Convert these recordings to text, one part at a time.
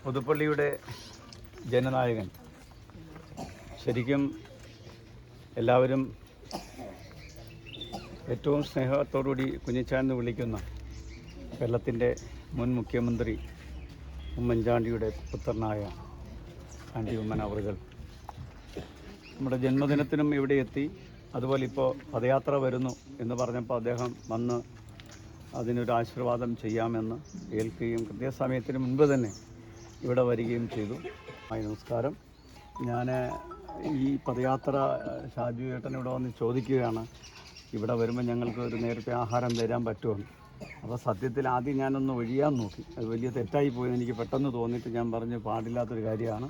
പുതുപ്പള്ളിയുടെ ജനനായകൻ, ശരിക്കും എല്ലാവരും ഏറ്റവും സ്നേഹത്തോടുകൂടി കുഞ്ഞിച്ചാൻ വിളിക്കുന്ന കേരളത്തിൻ്റെ മുൻ മുഖ്യമന്ത്രി ഉമ്മൻചാണ്ടിയുടെ പുത്രനായ ആൻറ്റി ഉമ്മൻ അവറുകൾ നമ്മുടെ ജന്മദിനത്തിനും ഇവിടെ എത്തി. അതുപോലെ ഇപ്പോൾ പദയാത്ര വരുന്നു എന്ന് പറഞ്ഞപ്പോൾ അദ്ദേഹം വന്ന് അതിനൊരു ആശീർവാദം ചെയ്യാമെന്ന് ഏൽക്കുകയും കൃത്യസമയത്തിന് മുൻപ് തന്നെ ഇവിടെ വരികയും ചെയ്തു. നമസ്കാരം. ഞാൻ ഈ പദയാത്ര ഷാജു ഏട്ടൻ ഇവിടെ വന്ന് ചോദിക്കുകയാണ്, ഇവിടെ വരുമ്പോൾ ഞങ്ങൾക്ക് ഒരു നേരത്തെ ആഹാരം തരാൻ പറ്റുമെന്ന്. അപ്പോൾ സത്യത്തിൽ ആദ്യം ഞാനൊന്ന് ഒഴിയാൻ നോക്കി. അത് വലിയ തെറ്റായിപ്പോയി എനിക്ക് പെട്ടെന്ന് തോന്നിയിട്ട് ഞാൻ പറഞ്ഞു പാടില്ലാത്തൊരു കാര്യമാണ്,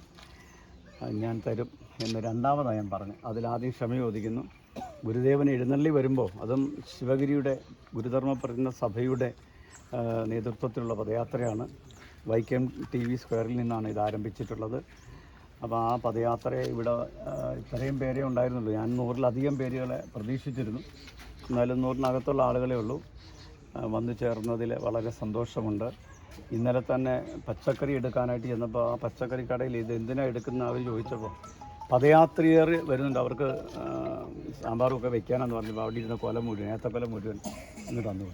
ഞാൻ തരും എന്ന് രണ്ടാമതാണ് ഞാൻ പറഞ്ഞു. അതിലാദ്യം ക്ഷമ ചോദിക്കുന്നു. ഗുരുദേവൻ എഴുന്നള്ളി വരുമ്പോൾ, അതും ശിവഗിരിയുടെ ഗുരുധർമ്മ പ്രചരണ സഭയുടെ നേതൃത്വത്തിലുള്ള പദയാത്രയാണ്. വൈക്കം TV സ്ക്വയറിൽ നിന്നാണ് ഇത് ആരംഭിച്ചിട്ടുള്ളത്. അപ്പോൾ ആ പദയാത്രയെ ഇവിടെ ഇത്രയും പേരേ ഉണ്ടായിരുന്നുള്ളൂ. ഞാൻ 100-ലധികം പേരുകളെ പ്രതീക്ഷിച്ചിരുന്നു. എന്നാലും 100-നകത്തുള്ള ആളുകളേ ഉള്ളൂ. വന്നു ചേർന്നതിൽ വളരെ സന്തോഷമുണ്ട്. ഇന്നലെ തന്നെ പച്ചക്കറി എടുക്കാനായിട്ട് ചെന്നപ്പോൾ ആ പച്ചക്കറി കടയിൽ ഇത് എന്തിനാണ് എടുക്കുന്ന അവർ ചോദിച്ചപ്പോൾ പദയാത്രികർ വരുന്നുണ്ട്, അവർക്ക് സാമ്പാറുമൊക്കെ വെക്കാനെന്ന് പറഞ്ഞപ്പോൾ അവിടെ ഇരുന്ന കൊല മുഴുവൻ, ഏത്തക്കൊല മുഴുവൻ ഇന്ന് തന്നു.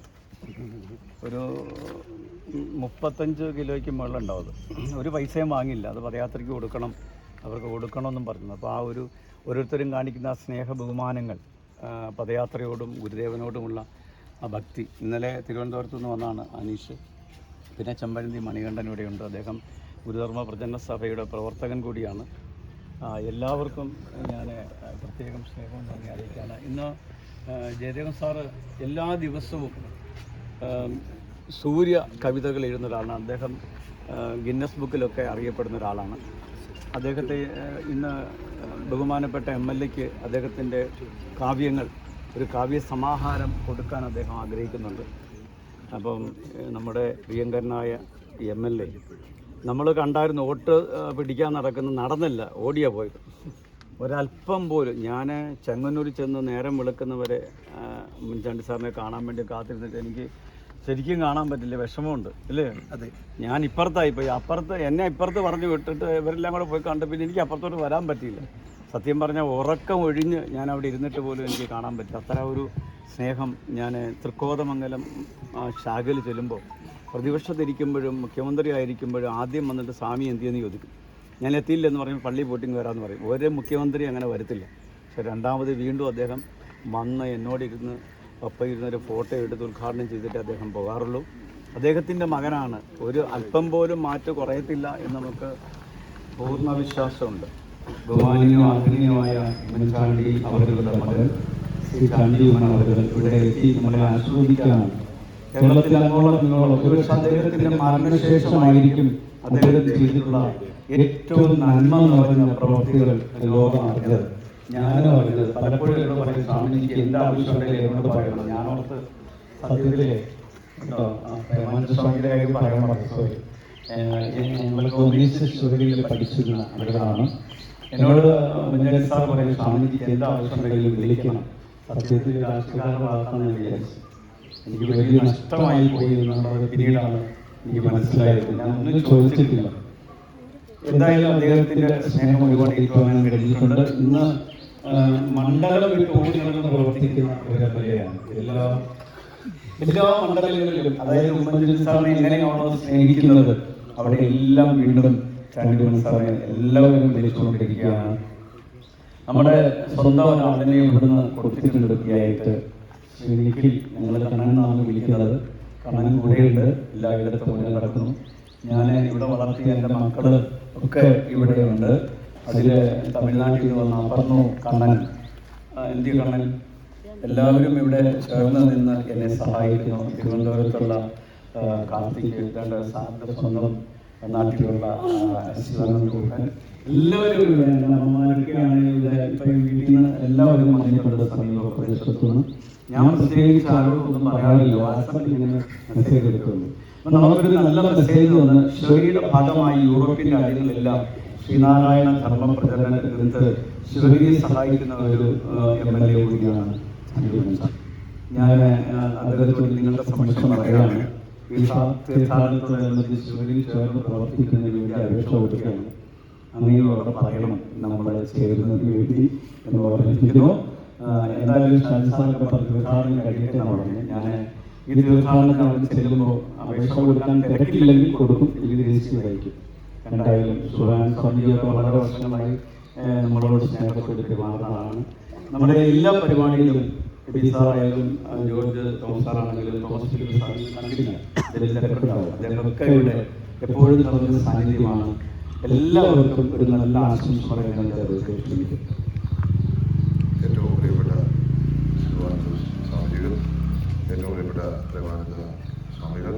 ഒരു 35 കിലോയ്ക്ക് മുകളിലുണ്ടാവും. ഒരു പൈസയും വാങ്ങില്ല, അത് പദയാത്രയ്ക്ക് കൊടുക്കണം, അവർക്ക് കൊടുക്കണമെന്നും പറഞ്ഞു. അപ്പോൾ ആ ഓരോരുത്തരും കാണിക്കുന്ന സ്നേഹ ബഹുമാനങ്ങൾ, പദയാത്രയോടും ഗുരുദേവനോടുമുള്ള ആ ഭക്തി. ഇന്നലെ തിരുവനന്തപുരത്ത് നിന്ന് വന്നാണ് അനീഷ്. പിന്നെ ചെമ്പഴന്തി മണികണ്ഠൻ ഇവിടെയുണ്ട്. അദ്ദേഹം ഗുരുധർമ്മ പ്രചരണ സഭയുടെ പ്രവർത്തകൻ കൂടിയാണ്. എല്ലാവർക്കും ഞാൻ പ്രത്യേകം സ്നേഹം നന്ദി അറിയിക്കുകയാണ്. ഇന്ന് ജയദേവൻ സാറ് എല്ലാ ദിവസവും സൂര്യ കവിതകൾ എഴുതുന്ന ഒരാളാണ്. അദ്ദേഹം ഗിന്നസ് ബുക്കിലൊക്കെ അറിയപ്പെടുന്ന ഒരാളാണ്. അദ്ദേഹത്തെ ഇന്ന് ബഹുമാനപ്പെട്ട MLAക്ക് അദ്ദേഹത്തിൻ്റെ കാവ്യങ്ങൾ, ഒരു കാവ്യ സമാഹാരം കൊടുക്കാൻ അദ്ദേഹം ആഗ്രഹിക്കുന്നുണ്ട്. അപ്പം നമ്മുടെ പ്രിയങ്കരനായ MLA നമ്മൾ കണ്ടായിരുന്നു, വോട്ട് പിടിക്കാൻ നടന്നില്ല, ഓടിയാ പോയത്. ഒരല്പം പോലും ഞാൻ ചെങ്ങന്നൂരിൽ ചെന്ന് നേരം വെളുക്കുന്നവരെ ഉമ്മൻചാണ്ടി സാറിനെ കാണാൻ വേണ്ടി കാത്തിരുന്നിട്ട് എനിക്ക് ശരിക്കും കാണാൻ പറ്റില്ല, വിഷമമുണ്ട് അല്ലേ? അതെ, ഞാൻ ഇപ്പുറത്തായിപ്പോയി. എന്നെ ഇപ്പുറത്ത് പറഞ്ഞു വിട്ടിട്ട് ഇവരെല്ലാം കൂടെ പോയി കണ്ട് പിന്നെ എനിക്ക് അപ്പുറത്തോട്ട് വരാൻ പറ്റിയില്ല. സത്യം പറഞ്ഞാൽ ഉറക്കം ഒഴിഞ്ഞ് ഞാൻ അവിടെ ഇരുന്നിട്ട് പോലും എനിക്ക് കാണാൻ പറ്റില്ല. അത്ര ഒരു സ്നേഹം. ഞാൻ തൃക്കോതമംഗലം ശാഖയിൽ ചെല്ലുമ്പോൾ പ്രതിപക്ഷത്തിരിക്കുമ്പോഴും മുഖ്യമന്ത്രി ആയിരിക്കുമ്പോഴും ആദ്യം വന്നിട്ട് സ്വാമി എന്തിയെന്ന് ചോദിക്കും. ഞാൻ എത്തിയില്ലെന്ന് പറയുമ്പോൾ പള്ളി പോട്ടിങ് വരാമെന്ന് പറയും. ഒരേ മുഖ്യമന്ത്രി അങ്ങനെ വരത്തില്ല. പക്ഷെ രണ്ടാമത് വീണ്ടും അദ്ദേഹം വന്ന് എന്നോടിരുന്ന് ഒപ്പയിരുന്നൊരു ഫോട്ടോ എടുത്ത് ഉദ്ഘാടനം ചെയ്തിട്ട് അദ്ദേഹം പോകാറുള്ളൂ. അദ്ദേഹത്തിൻ്റെ മകനാണ്. ഒരു അല്പം പോലും മാറ്റ് കുറയത്തില്ല എന്ന് നമുക്ക് പൂർണ്ണ വിശ്വാസമുണ്ട്. ബഹുമാനീയവും ആദരണീയമായ ഉമ്മൻചാണ്ടി അവരുടെ മകൻ ശ്രീ ചാണ്ടി ഉമ്മൻ അവர்கள் ഇവിടെ എത്തി നമ്മളെ ആസ്വദിക്കാനാണ്. കേരളത്തിൽ അങ്ങോളം ഒരു അദ്ദേഹത്തിൻ്റെ മരണശേഷമായിരിക്കും അദ്ദേഹം ചെയ്തിട്ടുള്ള ഏറ്റവും നന്മ നിറഞ്ഞ പ്രവൃത്തികൾ ലോകം അറിഞ്ഞത്, ഞാനും അറിഞ്ഞത്. പലപ്പോഴും എന്നോട് പറയും, സ്വാമിജിക്ക് എല്ലാ ആവശ്യമുണ്ടെങ്കിലും എന്നോട് പറയണം. ഞാനോർത്ത് സത്യത്തിലെ സ്വാമിയുടെ കാര്യം പറയാൻ പറഞ്ഞു. സോറി, ഞങ്ങൾക്ക് ഒന്നിച്ച് ശിവഗിരിയിൽ പഠിച്ചിരുന്ന ആളുകളാണ്. എന്നോട് ഉമ്മൻചാണ്ടി സാർ പറയും, സ്വാമിജിക്ക് എന്താ ആവശ്യമുണ്ടെങ്കിലും വിളിക്കണം. സത്യത്തിൽ രാഷ്ട്രീയക്കാരനാക്കാമെന്ന് വിചാരിച്ചു. എനിക്ക് വലിയ നഷ്ടമായി പോയി എന്നുള്ളത് പിന്നീടാണ് എനിക്ക് മനസ്സിലായത്. ഞാൻ ഒന്നും ചോദിച്ചിട്ടില്ല. എന്തായാലും അദ്ദേഹത്തിൻ്റെ സ്നേഹം ഒരുപാട് ഏറ്റുവാങ്ങാൻ കഴിഞ്ഞിട്ടുണ്ട്. ഇന്ന് മണ്ഡലം വിട്ട് ഓടി നടന്ന് പ്രവർത്തിക്കുന്ന ഒരു MLAയാണ്. എല്ലാ മണ്ഡലങ്ങളിലും, അതായത് ഉമ്മൻചാണ്ടി സാറിനെ എങ്ങനെയാണോ സ്നേഹിക്കുന്നത് അവിടെ എല്ലാം വീണ്ടും ചാണ്ടി ഉമ്മൻ സാറിനെ എല്ലാവരും വിളിച്ചുകൊണ്ടിരിക്കുകയാണ്. നമ്മുടെ സ്വന്തം ഒരാളിനെ ഇവിടുന്ന് കൊടുത്തിട്ടുണ്ടെടുക്കുകയായിട്ട് ശ്രീ നിഖിൽ, ഞങ്ങൾ കണ്ണനാണ് വിളിക്കുന്നത്. കണ്ണൻ കൂടെയുണ്ട്, എല്ലായിടത്തും ഇവിടെ നടക്കുന്നു. ഞാൻ ഇവിടെ വളർത്തിയ എൻ്റെ മക്കൾ ഒക്കെ ഇവിടെയുണ്ട്. അതിൽ തമിഴ്നാട്ടിൽ നിന്ന് വന്ന അപ്പർണു കണ്ണൻ, എന്തി കണ്ണൻ, എല്ലാവരും ഇവിടെ ചേർന്ന് നിന്ന് എന്നെ സഹായിക്കുന്നു. തിരുവനന്തപുരത്തുള്ള കാർത്തിക്, സാറിൻ്റെ സ്വന്തം നാട്ടിലുള്ള ശിവൻ, എല്ലാവരും ഇവിടെ, എൻ്റെ അമ്മമാരൊക്കെയാണ് ഇവിടെ. ഇപ്പം വീട്ടിൽ നിന്ന് എല്ലാവരും വന്നിട്ടുണ്ട് സമീപ പ്രദേശത്തുനിന്ന്. ഞാൻ പ്രത്യേകിച്ച് ആരോടൊന്നും പറയാറില്ല, വാട്സാപ്പിൽ ഇങ്ങനെ മെസ്സേജ് എടുക്കുന്നു. അപ്പം നമുക്കൊരു നല്ല മെസ്സേജ് വന്ന് ശിവഗിരിയുടെ ഭാഗമായി യൂറോപ്യൻ രാജ്യങ്ങളിലെല്ലാം ശ്രീനാരായണ ധർമ്മ പ്രചരണ രംഗത്ത് ശിവഗിരിയെ സഹായിക്കുന്ന ഒരു MLA കൂടിയാണ്. ഞാൻ അദ്ദേഹത്തോട് നിങ്ങളുടെ സമക്ഷം പറയുകയാണ്, ഈ തീർത്ഥാടനത്തോടനുബന്ധിച്ച് ശിവഗിരി ചേർന്ന് പ്രവർത്തിക്കുന്നതിന് വേണ്ടി അപേക്ഷ കൊടുക്കുകയാണ്. അങ്ങനെയോടെ പറയണം നമ്മളെ ചേരുന്നതിന് വേണ്ടി എന്ന് പറഞ്ഞിരിക്കുന്നു. എന്തായാലും ഷാജിസാറൊക്കെ പറഞ്ഞ് തീർത്ഥാടനം കഴിയട്ടെ എന്ന് പറഞ്ഞു. ഞാൻ ഈ തീർത്ഥാടനത്തിന് ചെല്ലുമ്പോൾ അപേക്ഷ കൊടുക്കാൻ തിരക്കില്ലെങ്കിൽ കൊടുക്കും, ഇത് രജിസ്റ്റർ വഹിക്കും. എന്തായാലും സുഹാൻ സ്വാമിജിയൊക്കെ വളരെ വർഷങ്ങളായി നമ്മളോട് സ്നേഹത്തോട് പെരുമാറുന്നതാണ്. നമ്മുടെ എല്ലാ പരിപാടികളിലും സാറായാലും ജോർജ് തോമസ് സാറാണെങ്കിലും തോമസ് കണ്ടില്ല, ഇതിൽ തിരക്കുണ്ടാവും. അദ്ദേഹമൊക്കെ ഇവിടെ എപ്പോഴും നടന്ന സാന്നിധ്യമാണ്. എല്ലാവർക്കും ഒരു നല്ല ആശംസ പറയുന്നത് ഏറ്റവും പ്രിയപ്പെട്ട സ്വാമിജികൾ, ഏറ്റവും പ്രിയപ്പെട്ട പ്രേമാനന്ദ സ്വാമികൾ,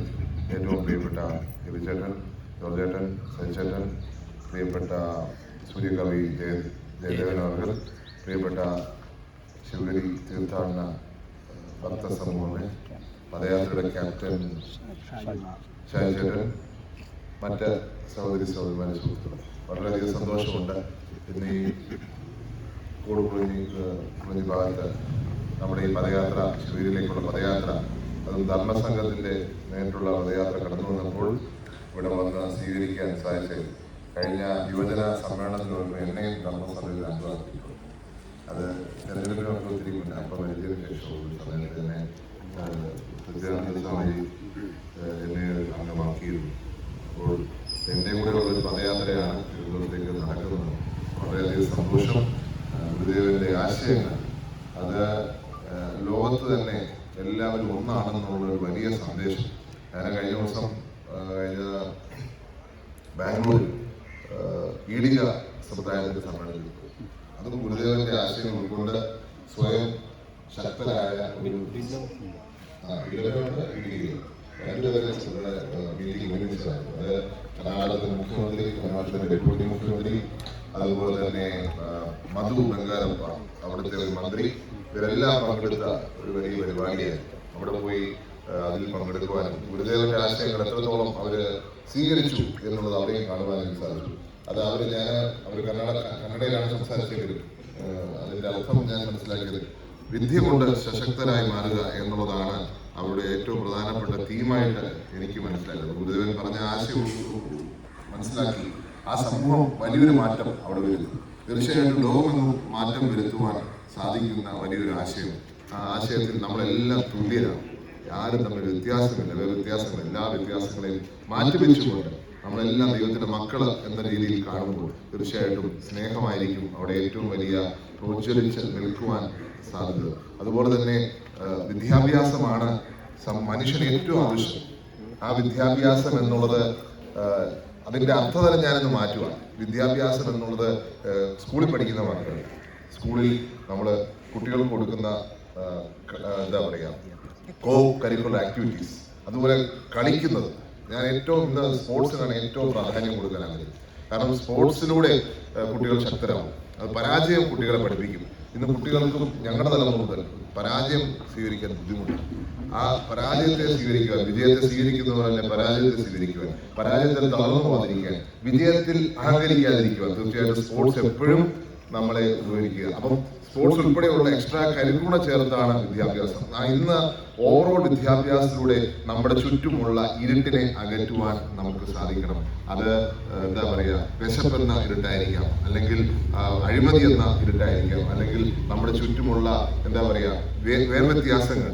ഏറ്റവും പ്രിയപ്പെട്ട രവിചേട്ടൻ, ജോർജേട്ടൻ, സജിചേട്ടൻ, പ്രിയപ്പെട്ട സൂര്യകവി ജയദേവൻ അവർ, പ്രിയപ്പെട്ട ശിവഗിരി തീർത്ഥാടന ഭക്ത സമൂഹമേ, പദയാത്രയുടെ ക്യാപ്റ്റൻ ഷാജിചേട്ടൻ, മറ്റ് സഹോദരി സഹോദരന്മാരെ സുഹൃത്തുക്കൾ, വളരെയധികം സന്തോഷമുണ്ട്. ഇന്ന് ഈ കൂടുകുളഞ്ഞി ഭാഗത്ത് നമ്മുടെ ഈ പദയാത്ര, ശിവഗിരിയിലേക്കുള്ള പദയാത്ര, അതും ധർമ്മസംഘത്തിൻ്റെ നേരിട്ടുള്ള പദയാത്ര കടന്നു വന്നപ്പോൾ ഇവിടെ വന്ന് സ്വീകരിക്കാൻ സാധിച്ചത് കഴിഞ്ഞ യുവജന സമ്മേളനത്തിന് മുമ്പ് എന്നെയും ധർമ്മസംഘത്തിൽ അംഗമാക്കിയിട്ടുണ്ട്. അത് തെരഞ്ഞെടുപ്പിനൊക്കെ ഒത്തിരി മുന്നേ അപ്പം വലിയതിനു ശേഷം സമയത്ത് തന്നെ സ്വാമി എന്നെ അംഗമാക്കിയിരുന്നു. അപ്പോൾ എൻ്റെ കൂടെ ഉള്ളൊരു പദയാത്രയാണ് തിരുവനന്തപുരത്തേക്ക് നടക്കുന്നത്. വളരെയധികം സന്തോഷം. ഗുരുദേവന്റെ ആശയങ്ങൾ അത് ലോകത്ത് തന്നെ എല്ലാവരും ഒന്നാണെന്നുള്ളൊരു വലിയ സന്ദേശം. ഞാൻ കഴിഞ്ഞ ദിവസം ബാംഗ്ലൂരിൽ ഈടിക സമുദായത്തിന്റെ സമ്മേളനത്തിൽ അതും ഗുരുദേവന്റെ ആശയം ഉൾക്കൊണ്ട് സ്വയം ശക്തരായ ഒരു രണ്ടുപേരെ മീറ്റിംഗ് ഒരുമിച്ചാണ്. അത് കർണാടകത്തിലെ മുഖ്യമന്ത്രി, കർണാടകത്തിലെ ഡെപ്യൂട്ടി മുഖ്യമന്ത്രി, അതുപോലെ തന്നെ മധു ബംഗാരപ്പ അവിടുത്തെ ഒരു മന്ത്രി, ഇവരെല്ലാം പങ്കെടുത്ത ഒരു വലിയ പരിപാടിയായിരുന്നു. അവിടെ പോയി അതിൽ പങ്കെടുക്കുവാനും ഗുരുദേവന്റെ ആശയങ്ങൾ എത്രത്തോളം അവര് സ്വീകരിച്ചു എന്നുള്ളത് അവിടെയും കാണുവാൻ എനിക്ക് സാധിച്ചു. അത് അവർ കന്നഡയിലാണ് സംസാരിച്ചെങ്കിലും അതിന്റെ അർത്ഥം ഞാൻ മനസ്സിലാക്കിയത് വിദ്യ കൊണ്ട് സശക്തരായി മാറുക എന്നുള്ളതാണ് അവരുടെ ഏറ്റവും പ്രധാനപ്പെട്ട തീമായിട്ട് എനിക്ക് മനസ്സിലാക്കുന്നത്. ഗുരുദേവൻ പറഞ്ഞ ആശയം മനസ്സിലാക്കി ആ സമൂഹം വലിയൊരു മാറ്റം അവിടെ വരുന്നു. തീർച്ചയായിട്ടും ലോകമെന്നും മാറ്റം വരുത്തുവാൻ സാധിക്കുന്ന വലിയൊരു ആശയം. ആ ആശയത്തിൽ നമ്മളെല്ലാം തുല്യരാണ്, ആരും തമ്മിൽ വ്യത്യാസമില്ല, വേറെ വ്യത്യാസമില്ല. എല്ലാ വ്യത്യാസങ്ങളെയും മാറ്റിവെച്ചുകൊണ്ട് നമ്മളെല്ലാം ദൈവത്തിന്റെ മക്കള് എന്ന രീതിയിൽ കാണുമ്പോൾ തീർച്ചയായിട്ടും സ്നേഹമായിരിക്കും അവിടെ ഏറ്റവും വലിയ പ്രോജ്വലിച്ച് നിൽക്കുവാൻ സാധ്യത. അതുപോലെ തന്നെ വിദ്യാഭ്യാസമാണ് മനുഷ്യന് ഏറ്റവും ആവശ്യം. ആ വിദ്യാഭ്യാസം എന്നുള്ളത് അതിന്റെ അർത്ഥതലം ഞാനിന്ന് മാറ്റുക. വിദ്യാഭ്യാസം എന്നുള്ളത് സ്കൂളിൽ പഠിക്കുന്ന മക്കൾ, സ്കൂളിൽ നമ്മൾ കുട്ടികൾക്ക് കൊടുക്കുന്ന എന്താ പറയുക കോ കരിക്കുലർ ആക്ടിവിറ്റീസ്, അതുപോലെ കളിക്കുന്നത്. ഞാൻ ഏറ്റവും ഇന്ന് സ്പോർട്സിനാണ് ഏറ്റവും പ്രാധാന്യം കൊടുക്കാൻ ആഗ്രഹിക്കുന്നത്. കാരണം സ്പോർട്സിലൂടെ കുട്ടികൾ ശക്തരാകും. അത് പരാജയം കുട്ടികളെ പഠിപ്പിക്കും. ഇന്ന് കുട്ടികൾക്കും ഞങ്ങളുടെ തലമുറ മുതൽ പരാജയം സ്വീകരിക്കാൻ ബുദ്ധിമുട്ടാണ്. ആ പരാജയത്തെ സ്വീകരിക്കുക, വിജയത്തെ സ്വീകരിക്കുന്നവർ തന്നെ പരാജയത്തെ സ്വീകരിക്കുക, പരാജയത്തിൽ തളർന്നു പോകാതിരിക്കാൻ, വിജയത്തിൽ അഹങ്കരിക്കാതിരിക്കുക. തീർച്ചയായിട്ടും സ്പോർട്സ് എപ്പോഴും നമ്മളെ ഉപകരിക്കുക. അപ്പം സ്പോർട്സ് ഉൾപ്പെടെയുള്ള എക്സ്ട്രാ കരിക്കുലർ ചേർത്താണ് വിദ്യാഭ്യാസം. ഇന്ന് ഓവറോൾ വിദ്യാഭ്യാസത്തിലൂടെ നമ്മുടെ ചുറ്റുമുള്ള ഇരുട്ടിനെ അകറ്റുവാൻ നമുക്ക് സാധിക്കണം. അത് എന്താ പറയുക, വിശപ്പെന്ന ഇരുട്ടായിരിക്കാം, അല്ലെങ്കിൽ അഴിമതി എന്ന ഇരുട്ടായിരിക്കാം, അല്ലെങ്കിൽ നമ്മുടെ ചുറ്റുമുള്ള എന്താ പറയുക വേർവ്യത്യാസങ്ങൾ,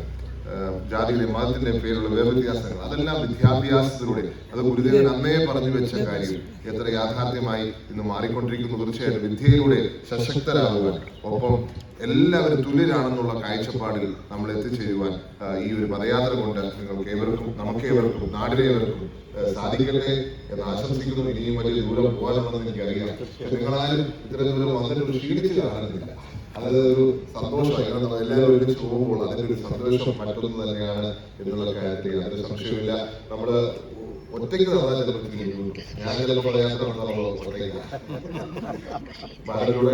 ജാതിയുടെ മതത്തിന്റെ പേരിലുള്ള വേർവ്യത്യാസങ്ങൾ, അതെല്ലാം വിദ്യാഭ്യാസത്തിലൂടെ, അത് ഗുരുദേവൻ അന്നേ പറഞ്ഞു വെച്ച കാര്യം എത്ര യാഥാർത്ഥ്യമായി ഇന്ന് മാറിക്കൊണ്ടിരിക്കുന്നു. തീർച്ചയായിട്ടും വിദ്യയിലൂടെ സശക്തരാകുവാൻ, ഒപ്പം എല്ലാവരും തുല്യരാണെന്നുള്ള കാഴ്ചപ്പാടിൽ നമ്മൾ എത്തിച്ചേരുവാൻ ഈ ഒരു പദയാത്ര കൊണ്ട് നിങ്ങൾക്ക് ഏവർക്കും, നമുക്കേവർക്കും, നാടിനേവർക്കും സാധിക്കട്ടെ എന്ന് ആശംസിക്കുന്നു. ഇനിയും വലിയ ദൂരം പോകാനുണ്ടെന്ന് എനിക്കറിയാം. നിങ്ങളാരും ഇത്തരം ദൂരം വന്നിട്ട് ക്ഷീണിച്ച് കാണുന്നില്ല. അതൊരു സന്തോഷമായി. എല്ലാവരും ഒരുമിച്ച് പോകുമ്പോൾ അതിന്റെ ഒരു സന്തോഷം മറ്റൊന്ന് തന്നെയാണ് എന്നുള്ള കാര്യത്തിൽ അതിന് സംശയമില്ല. നമ്മള് ഒറ്റയ്ക്ക് നടന്നാൽ ചിലപ്പോൾ ഞാൻ ചിലപ്പോൾ യാത്ര നടത്തുമ്പോൾ ഒറ്റയ്ക്ക് ഭാര്യയുടെ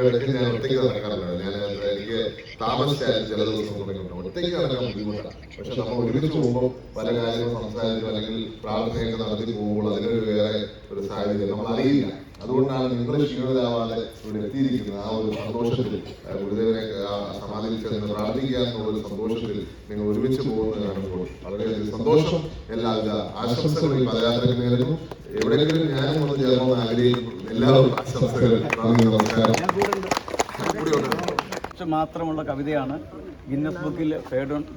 ഇടയ്ക്കും ഞാൻ ഒറ്റയ്ക്ക് നടക്കാറുണ്ട്. ഞാൻ എനിക്ക് താമസിച്ചാലും ചില ദിവസം തുടങ്ങിയിട്ടുണ്ട്. ഒറ്റയ്ക്ക് നടക്കാൻ ബുദ്ധിമുട്ടാണ്. പക്ഷെ നമ്മൾ ഒരുമിച്ച് പോകുമ്പോൾ പല കാര്യങ്ങളും സംസാരിച്ചു അല്ലെങ്കിൽ പ്രാർത്ഥനയൊക്കെ നടത്തി പോകുമ്പോൾ അതിനൊരു വേറെ ഒരു സാഹചര്യം നമ്മൾ അറിയില്ല. അത് അതുകൊണ്ടാണ് നിങ്ങൾ ക്ഷീണിതരാവാതെ ഇവിടെ എത്തിയിരിക്കുന്നത്. ആ ഒരു സന്തോഷത്തിൽ ഗുരുദേവനെ സമാധിയിൽ ചെന്ന് പ്രാർത്ഥിക്കുക എന്നുള്ളൊരു സന്തോഷത്തിൽ നിങ്ങൾ ഒരുമിച്ച് പോകുന്നത് കാണുമ്പോൾ വളരെയധികം സന്തോഷം. എല്ലാവിധ ആശംസകളും പദയാത്രയ്ക്ക് നേരുന്നു. എവിടെയെങ്കിലും ഞാനും ഒന്ന് ചേർന്ന് ആഗ്രഹിക്കുന്നു. എല്ലാവർക്കും ആശംസകൾ. നന്ദി, നമസ്കാരം. മാത്രമുള്ള കവിതയാണ്. ഗിന്നസ് ബുക്കിൽ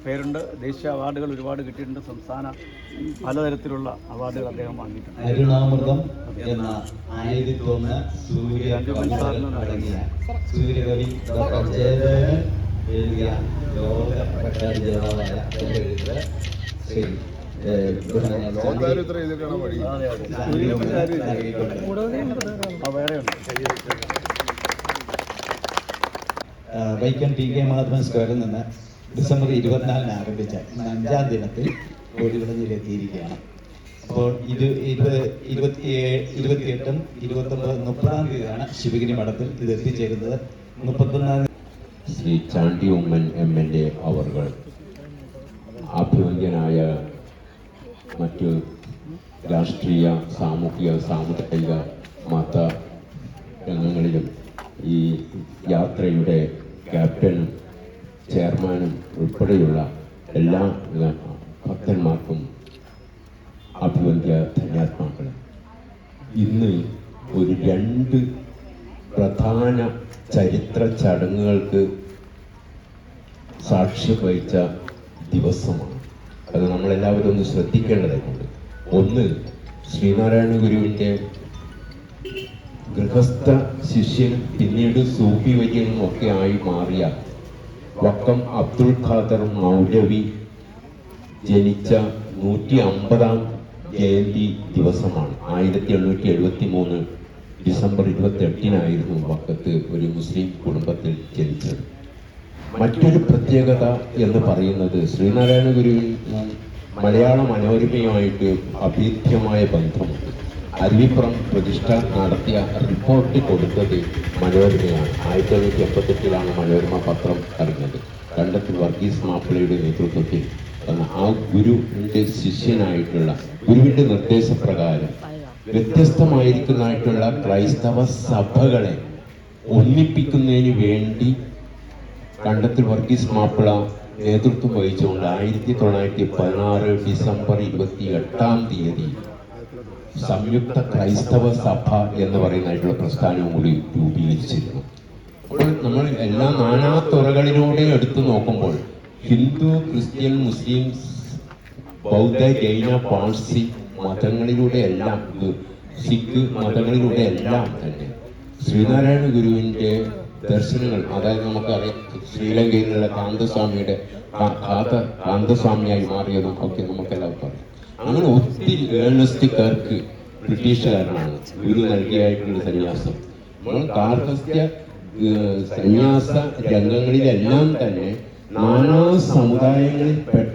പേരുണ്ട്. ദേശീയ അവാർഡുകൾ ഒരുപാട് കിട്ടിയിട്ടുണ്ട്. സംസ്ഥാന പലതരത്തിലുള്ള അവാർഡുകൾ അദ്ദേഹം വാങ്ങിയിട്ടുണ്ട്. അരുണാമൃതം എന്ന 1001 സൂര്യകവി ഡോക്ടർ ജയദേവൻ എഴുതിയ ലോക പ്രഖ്യാത ജേതാവായ ശ്രീ വൈക്കം ടി കെ മാധവൻ സ്ക്വയറിൽ നിന്ന് ഡിസംബർ 24 ആരംഭിച്ച 5-ാം ദിനത്തിൽ കോടിവിളഞ്ഞിലെത്തിയിരിക്കുകയാണ്. അപ്പോൾ 28, 29, 30-ാം തീയതിയാണ് ശിവഗിരി മഠത്തിൽ ഇത് എത്തിച്ചേരുന്നത്. 31-ാം ശ്രീ ചാണ്ടി ഉമ്മൻ MLA അവർ അഭിവന്ദ്യനായ മറ്റ് രാഷ്ട്രീയ, സാമൂഹിക, സാമുദായിക, മത രംഗങ്ങളിലും ഈ യാത്രയുടെ ക്യാപ്റ്റനും ചെയർമാനും ഉൾപ്പെടെയുള്ള എല്ലാ ഭക്തന്മാർക്കും അഭിവന്ദ്യ ധന്യാത്മാക്കൾ. ഇന്ന് ഒരു 2 പ്രധാന ചരിത്ര ചടങ്ങുകൾക്ക് സാക്ഷ്യം വഹിച്ച ദിവസമാണ്. അത് നമ്മളെല്ലാവരും ഒന്ന് ശ്രദ്ധിക്കേണ്ടതായിട്ടുണ്ട്. ഒന്ന്, ശ്രീനാരായണ ഗുരുവിൻ്റെ ഗൃഹസ്ഥ ശിഷ്യനും പിന്നീട് സൂഫി വര്യനും ഒക്കെ ആയി മാറിയ വക്കം അബ്ദുൽ ഖാദർ മൗലവി ജനിച്ച 150-ാം ജയന്തി ദിവസമാണ്. 1873 ഡിസംബർ 28-നായിരുന്നു വക്കത്ത് ഒരു മുസ്ലിം കുടുംബത്തിൽ ജനിച്ചത്. മറ്റൊരു പ്രത്യേകത എന്ന് പറയുന്നത് ശ്രീനാരായണ ഗുരുവിനും മലയാള മനോരമയുമായിട്ട് അഭേദ്യമായ ബന്ധമുണ്ട്. അരുവിപ്പുറം പ്രതിഷ്ഠ നടത്തിയ റിപ്പോർട്ട് കൊടുത്തത് മനോരമയാണ്. 1988-ലാണ് മനോരമ പത്രം അറിഞ്ഞത്. കണ്ടത്തിൽ വർഗീസ് മാപ്പിളയുടെ നേതൃത്വത്തിൽ ആ ഗുരുവിൻ്റെ ശിഷ്യനായിട്ടുള്ള, ഗുരുവിൻ്റെ നിർദ്ദേശപ്രകാരം വ്യത്യസ്തമായിരിക്കുന്നതായിട്ടുള്ള ക്രൈസ്തവ സഭകളെ ഒന്നിപ്പിക്കുന്നതിന് വേണ്ടി കണ്ടത്തിൽ വർഗീസ് മാപ്പിള നേതൃത്വം വഹിച്ചുകൊണ്ട് 1916 ഡിസംബർ 28-ാം തീയതി സംയുക്ത ക്രൈസ്തവ സഭ എന്ന് പറയുന്നതായിട്ടുള്ള പ്രസ്ഥാനവും കൂടി രൂപീകരിച്ചിരുന്നു. അപ്പോൾ നമ്മൾ എല്ലാ നാനാതുറകളിലൂടെ എടുത്തു നോക്കുമ്പോൾ ഹിന്ദു, ക്രിസ്ത്യൻ, മുസ്ലിം, ബൗദ്ധ, ജൈന, പാഴ്സി മതങ്ങളിലൂടെ എല്ലാം, സിഖ് മതങ്ങളിലൂടെ എല്ലാം തന്നെ ശ്രീനാരായണ ഗുരുവിൻ്റെ ദർശനങ്ങൾ, അതായത് നമുക്കറിയാം ശ്രീലങ്കയിലുള്ള കാന്തസ്വാമിയുടെ കാന്തസ്വാമിയായി മാറിയതും ഒക്കെ നമുക്കെല്ലാവർക്കും അറിയാം. അങ്ങനെ ഒത്തിരി ഏണസ്റ്റിക്കാർക്ക് ബ്രിട്ടീഷുകാരനാണ് ഗുരു നൽകിയായിട്ടുള്ള സന്യാസം. ഗാർഹസ്ഥ്യ സന്യാസ രംഗങ്ങളിലെല്ലാം തന്നെ നാനാ സമുദായങ്ങളിൽപ്പെട്ട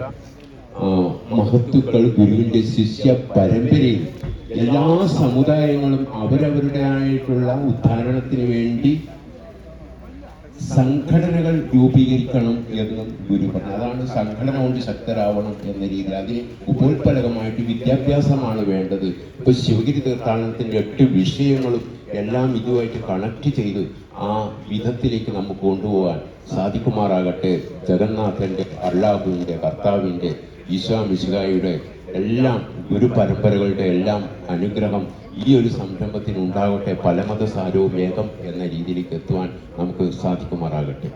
മഹത്തുക്കൾ ഗുരുവിൻ്റെ ശിഷ്യ പരമ്പരയിൽ എല്ലാ സമുദായങ്ങളും അവരവരുടേതായിട്ടുള്ള ഉദ്ധാരണത്തിന് വേണ്ടി സംഘടനകൾ രൂപീകരിക്കണം എന്നും ഗുരു പറഞ്ഞു. അതാണ് സംഘടന കൊണ്ട് ശക്തരാവണം എന്ന രീതിയിൽ. അതിന് ഉപോത്പലകമായിട്ട് വിദ്യാഭ്യാസമാണ് വേണ്ടത്. ഇപ്പൊ ശിവഗിരി തീർത്ഥാടനത്തിന്റെ 8 വിഷയങ്ങളും എല്ലാം ഇതുമായിട്ട് കണക്ട് ചെയ്ത് ആ വിധത്തിലേക്ക് നമുക്ക് കൊണ്ടുപോകാൻ സാധിക്കുമാറാകട്ടെ. ജഗന്നാഥന്റെ, അള്ളാഹുവിന്റെ, കർത്താവിന്റെ, ഈശോ മിശിഹായുടെ എല്ലാം ഗുരു പരമ്പരകളുടെ എല്ലാം അനുഗ്രഹം ഈ ഒരു സംരംഭത്തിന് ഉണ്ടാകട്ടെ. പലമതസാരവും ഏകം എന്ന രീതിയിലേക്ക് എത്തുവാൻ നമുക്ക് സാധിക്കുമാറാകട്ടെ.